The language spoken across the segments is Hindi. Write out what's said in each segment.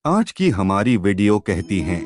आज की हमारी वीडियो कहती है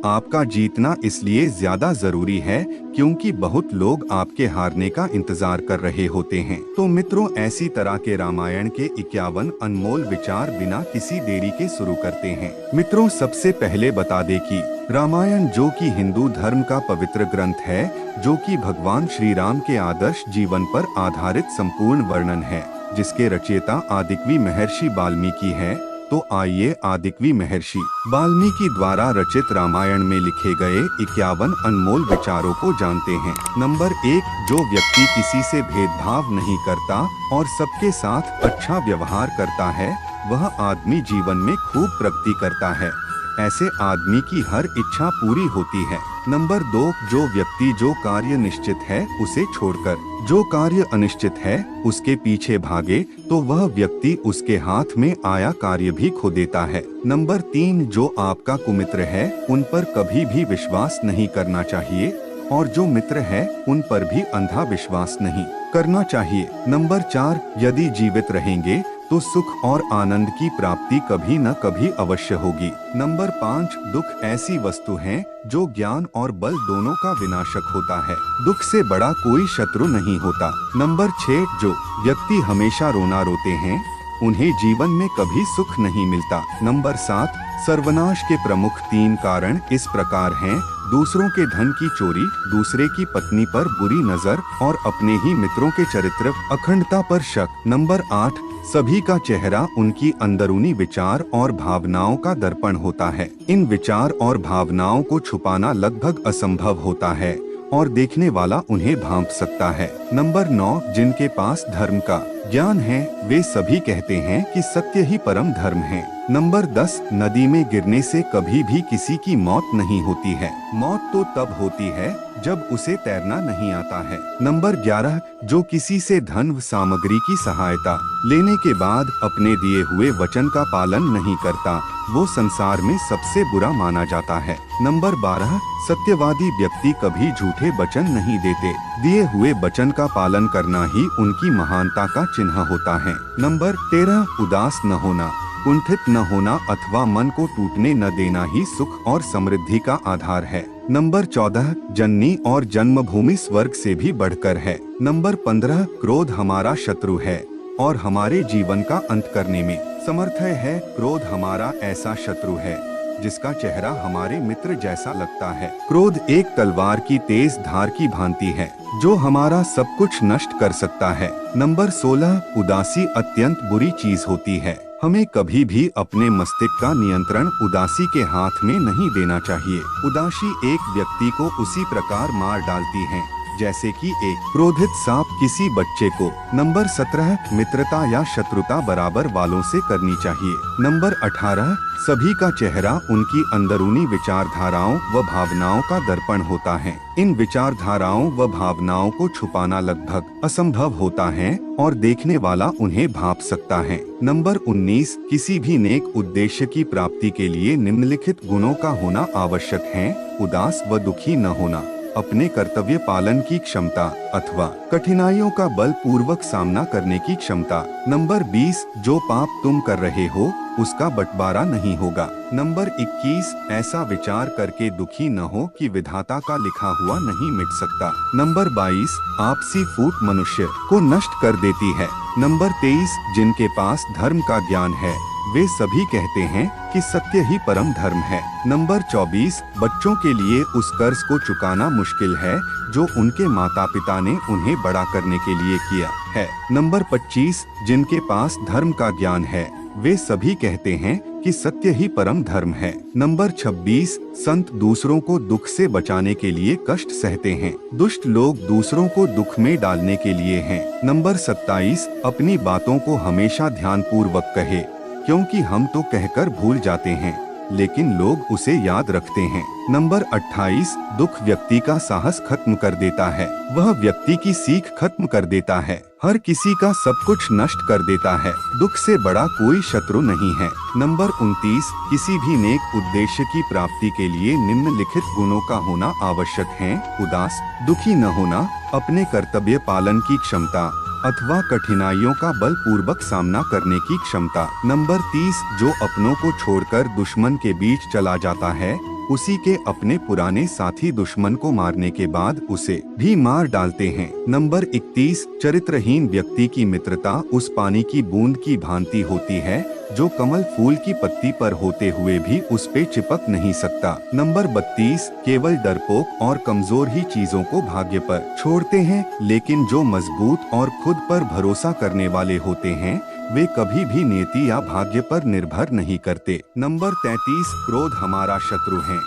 आपका जीतना इसलिए ज्यादा जरूरी है क्योंकि बहुत लोग आपके हारने का इंतजार कर रहे होते हैं। तो मित्रों, ऐसी तरह के रामायण के 51 अनमोल विचार बिना किसी देरी के शुरू करते हैं। मित्रों, सबसे पहले बता दें कि रामायण जो कि हिंदू धर्म का पवित्र ग्रंथ है, जो कि भगवान श्री राम के आदर्श जीवन पर आधारित संपूर्ण वर्णन है, जिसके रचयिता आदिकवि महर्षि वाल्मीकि है। तो आइए आदिकवि महर्षि वाल्मीकि द्वारा रचित रामायण में लिखे गए 51 अनमोल विचारों को जानते हैं। नंबर 1, जो व्यक्ति किसी से भेदभाव नहीं करता और सबके साथ अच्छा व्यवहार करता है, वह आदमी जीवन में खूब प्रगति करता है। ऐसे आदमी की हर इच्छा पूरी होती है। नंबर 2, जो व्यक्ति जो कार्य निश्चित है उसे छोड़कर जो कार्य अनिश्चित है उसके पीछे भागे, तो वह व्यक्ति उसके हाथ में आया कार्य भी खो देता है। नंबर 3, जो आपका कुमित्र है उन पर कभी भी विश्वास नहीं करना चाहिए और जो मित्र है उन पर भी अंधा विश्वास नहीं करना चाहिए। नंबर 4, यदि जीवित रहेंगे तो सुख और आनंद की प्राप्ति कभी न कभी अवश्य होगी। नंबर 5, दुख ऐसी वस्तु है जो ज्ञान और बल दोनों का विनाशक होता है। दुख से बड़ा कोई शत्रु नहीं होता। नंबर 6, जो व्यक्ति हमेशा रोना रोते हैं उन्हें जीवन में कभी सुख नहीं मिलता। नंबर 7, सर्वनाश के प्रमुख 3 कारण इस प्रकार हैं: दूसरों के धन की चोरी, दूसरे की पत्नी पर बुरी नजर और अपने ही मित्रों के चरित्र अखंडता पर शक। नंबर 8, सभी का चेहरा उनकी अंदरूनी विचार और भावनाओं का दर्पण होता है। इन विचार और भावनाओं को छुपाना लगभग असंभव होता है और देखने वाला उन्हें भांप सकता है। नंबर 9, जिनके पास धर्म का ज्ञान है वे सभी कहते हैं कि सत्य ही परम धर्म है। नंबर 10, नदी में गिरने से कभी भी किसी की मौत नहीं होती है। मौत तो तब होती है जब उसे तैरना नहीं आता है। नंबर 11, जो किसी से धन व सामग्री की सहायता लेने के बाद अपने दिए हुए वचन का पालन नहीं करता, वो संसार में सबसे बुरा माना जाता है। नंबर 12, सत्यवादी व्यक्ति कभी झूठे वचन नहीं देते। दिए हुए वचन का पालन करना ही उनकी महानता का चिन्ह होता है। नंबर 13, उदास न होना, कुंठित न होना अथवा मन को टूटने न देना ही सुख और समृद्धि का आधार है। नंबर 14, जननी और जन्मभूमि स्वर्ग से भी बढ़कर है। नंबर 15, क्रोध हमारा शत्रु है और हमारे जीवन का अंत करने में समर्थ है। क्रोध हमारा ऐसा शत्रु है जिसका चेहरा हमारे मित्र जैसा लगता है। क्रोध एक तलवार की तेज धार की भांति है जो हमारा सब कुछ नष्ट कर सकता है। नंबर 16, उदासी अत्यंत बुरी चीज होती है। हमें कभी भी अपने मस्तिष्क का नियंत्रण उदासी के हाथ में नहीं देना चाहिए। उदासी एक व्यक्ति को उसी प्रकार मार डालती है जैसे कि एक क्रोधित सांप किसी बच्चे को। नंबर 17, मित्रता या शत्रुता बराबर वालों से करनी चाहिए। नंबर 18, सभी का चेहरा उनकी अंदरूनी विचारधाराओं व भावनाओं का दर्पण होता है। इन विचारधाराओं व भावनाओं को छुपाना लगभग असंभव होता है और देखने वाला उन्हें भांप सकता है। नंबर 19, किसी भी नेक उद्देश्य की प्राप्ति के लिए निम्नलिखित गुणों का होना आवश्यक है: उदास व दुखी न होना, अपने कर्तव्य पालन की क्षमता अथवा कठिनाइयों का बल पूर्वक सामना करने की क्षमता। नंबर 20, जो पाप तुम कर रहे हो उसका बंटवारा नहीं होगा। नंबर 21, ऐसा विचार करके दुखी न हो कि विधाता का लिखा हुआ नहीं मिट सकता। नंबर 22, आपसी फूट मनुष्य को नष्ट कर देती है। नंबर 23, जिनके पास धर्म का ज्ञान है वे सभी कहते हैं कि सत्य ही परम धर्म है। नंबर 24, बच्चों के लिए उस कर्ज को चुकाना मुश्किल है जो उनके माता पिता ने उन्हें बड़ा करने के लिए किया है। नंबर 25, जिनके पास धर्म का ज्ञान है वे सभी कहते हैं कि सत्य ही परम धर्म है। नंबर 26, संत दूसरों को दुख से बचाने के लिए कष्ट सहते हैं। दुष्ट लोग दूसरों को दुख में डालने के लिए हैं। नंबर 27, अपनी बातों को हमेशा ध्यानपूर्वक कहे, क्योंकि हम तो कहकर भूल जाते हैं लेकिन लोग उसे याद रखते हैं। नंबर 28, दुख व्यक्ति का साहस खत्म कर देता है, वह व्यक्ति की सीख खत्म कर देता है, हर किसी का सब कुछ नष्ट कर देता है। दुख से बड़ा कोई शत्रु नहीं है। नंबर 29, किसी भी नेक उद्देश्य की प्राप्ति के लिए निम्नलिखित गुणों का होना आवश्यक है: उदास, दुखी न होना, अपने कर्तव्य पालन की क्षमता अथवा कठिनाइयों का बलपूर्वक सामना करने की क्षमता। नंबर 30, जो अपनों को छोड़कर दुश्मन के बीच चला जाता है, उसी के अपने पुराने साथी दुश्मन को मारने के बाद उसे भी मार डालते हैं। नंबर 31, चरित्रहीन व्यक्ति की मित्रता उस पानी की बूंद की भांति होती है जो कमल फूल की पत्ती पर होते हुए भी उस पे चिपक नहीं सकता। नंबर 32, केवल डरपोक और कमजोर ही चीजों को भाग्य पर छोड़ते हैं, लेकिन जो मजबूत और खुद पर भरोसा करने वाले होते हैं वे कभी भी नियति या भाग्य पर निर्भर नहीं करते। नंबर 33, क्रोध हमारा शत्रु है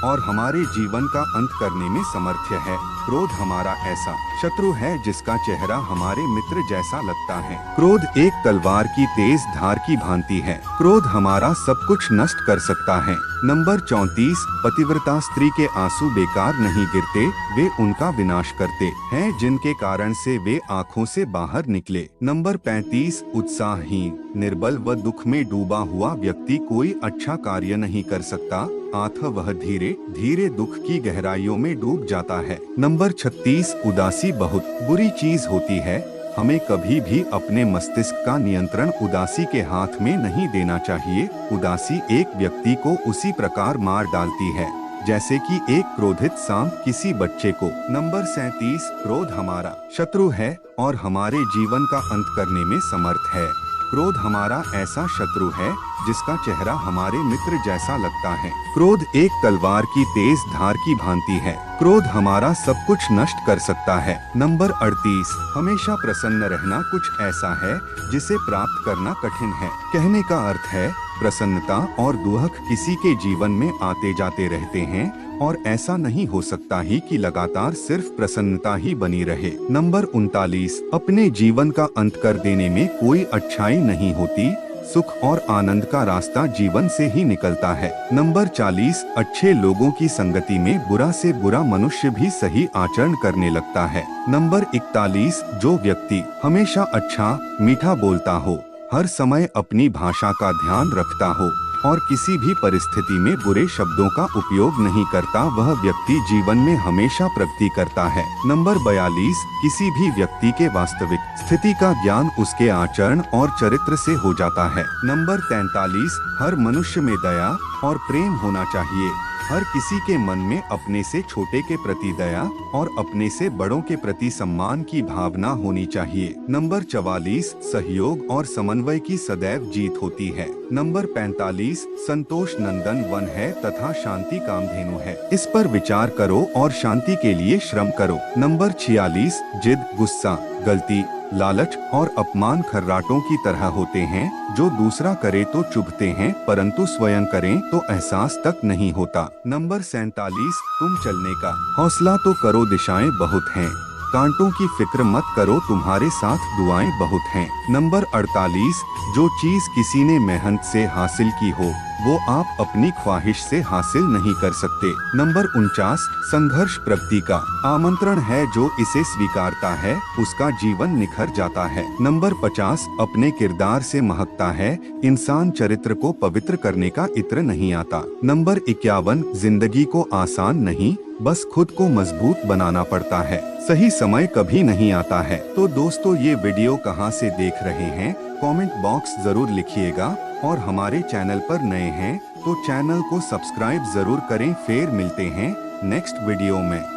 और हमारे जीवन का अंत करने में समर्थ है। क्रोध हमारा ऐसा शत्रु है जिसका चेहरा हमारे मित्र जैसा लगता है। क्रोध एक तलवार की तेज धार की भांति है। क्रोध हमारा सब कुछ नष्ट कर सकता है। नंबर 34, पतिव्रता स्त्री के आंसू बेकार नहीं गिरते, वे उनका विनाश करते हैं जिनके कारण से वे आँखों से बाहर निकले। नंबर 35, उत्साहहीन, निर्बल व दुख में डूबा हुआ व्यक्ति कोई अच्छा कार्य नहीं कर सकता, अतः वह धीरे धीरे दुख की गहराइयों में डूब जाता है। नंबर 36, उदासी बहुत बुरी चीज होती है, हमें कभी भी अपने मस्तिष्क का नियंत्रण उदासी के हाथ में नहीं देना चाहिए। उदासी एक व्यक्ति को उसी प्रकार मार डालती है जैसे कि एक क्रोधित सांप किसी बच्चे को। नंबर 37, क्रोध हमारा शत्रु है और हमारे जीवन का अंत करने में समर्थ है। क्रोध हमारा ऐसा शत्रु है जिसका चेहरा हमारे मित्र जैसा लगता है। क्रोध एक तलवार की तेज धार की भांति है। क्रोध हमारा सब कुछ नष्ट कर सकता है। नंबर 38, हमेशा प्रसन्न रहना कुछ ऐसा है जिसे प्राप्त करना कठिन है। कहने का अर्थ है प्रसन्नता और दुख किसी के जीवन में आते जाते रहते हैं और ऐसा नहीं हो सकता ही कि लगातार सिर्फ प्रसन्नता ही बनी रहे। नंबर 39, अपने जीवन का अंत कर देने में कोई अच्छाई नहीं होती, सुख और आनंद का रास्ता जीवन से ही निकलता है। नंबर 40, अच्छे लोगों की संगति में बुरा से बुरा मनुष्य भी सही आचरण करने लगता है। नंबर 41, जो व्यक्ति हमेशा अच्छा मीठा बोलता हो, हर समय अपनी भाषा का ध्यान रखता हो और किसी भी परिस्थिति में बुरे शब्दों का उपयोग नहीं करता, वह व्यक्ति जीवन में हमेशा प्रगति करता है। नंबर 42, किसी भी व्यक्ति के वास्तविक स्थिति का ज्ञान उसके आचरण और चरित्र से हो जाता है। नंबर 43, हर मनुष्य में दया और प्रेम होना चाहिए। हर किसी के मन में अपने से छोटे के प्रति दया और अपने से बड़ों के प्रति सम्मान की भावना होनी चाहिए। नंबर 44, सहयोग और समन्वय की सदैव जीत होती है। नंबर 45, संतोष नंदन वन है तथा शांति कामधेनु है। इस पर विचार करो और शांति के लिए श्रम करो। नंबर 46, जिद, गुस्सा, गलती, लालच और अपमान खर्राटों की तरह होते हैं जो दूसरा करे तो चुभते हैं परंतु स्वयं करें तो एहसास तक नहीं होता। नंबर 47, तुम चलने का हौसला तो करो, दिशाएं बहुत हैं, कांटों की फिक्र मत करो, तुम्हारे साथ दुआएं बहुत हैं। नंबर 48, जो चीज किसी ने मेहनत से हासिल की हो वो आप अपनी ख्वाहिश से हासिल नहीं कर सकते। नंबर 49, संघर्ष प्रगति का आमंत्रण है, जो इसे स्वीकारता है उसका जीवन निखर जाता है। नंबर 50, अपने किरदार से महकता है इंसान, चरित्र को पवित्र करने का इत्र नहीं आता। नंबर 51, जिंदगी को आसान नहीं बस खुद को मजबूत बनाना पड़ता है, सही समय कभी नहीं आता है। तो दोस्तों, ये वीडियो कहाँ से देख रहे हैं कमेंट बॉक्स जरूर लिखिएगा और हमारे चैनल पर नए हैं तो चैनल को सब्सक्राइब जरूर करें। फिर मिलते हैं नेक्स्ट वीडियो में।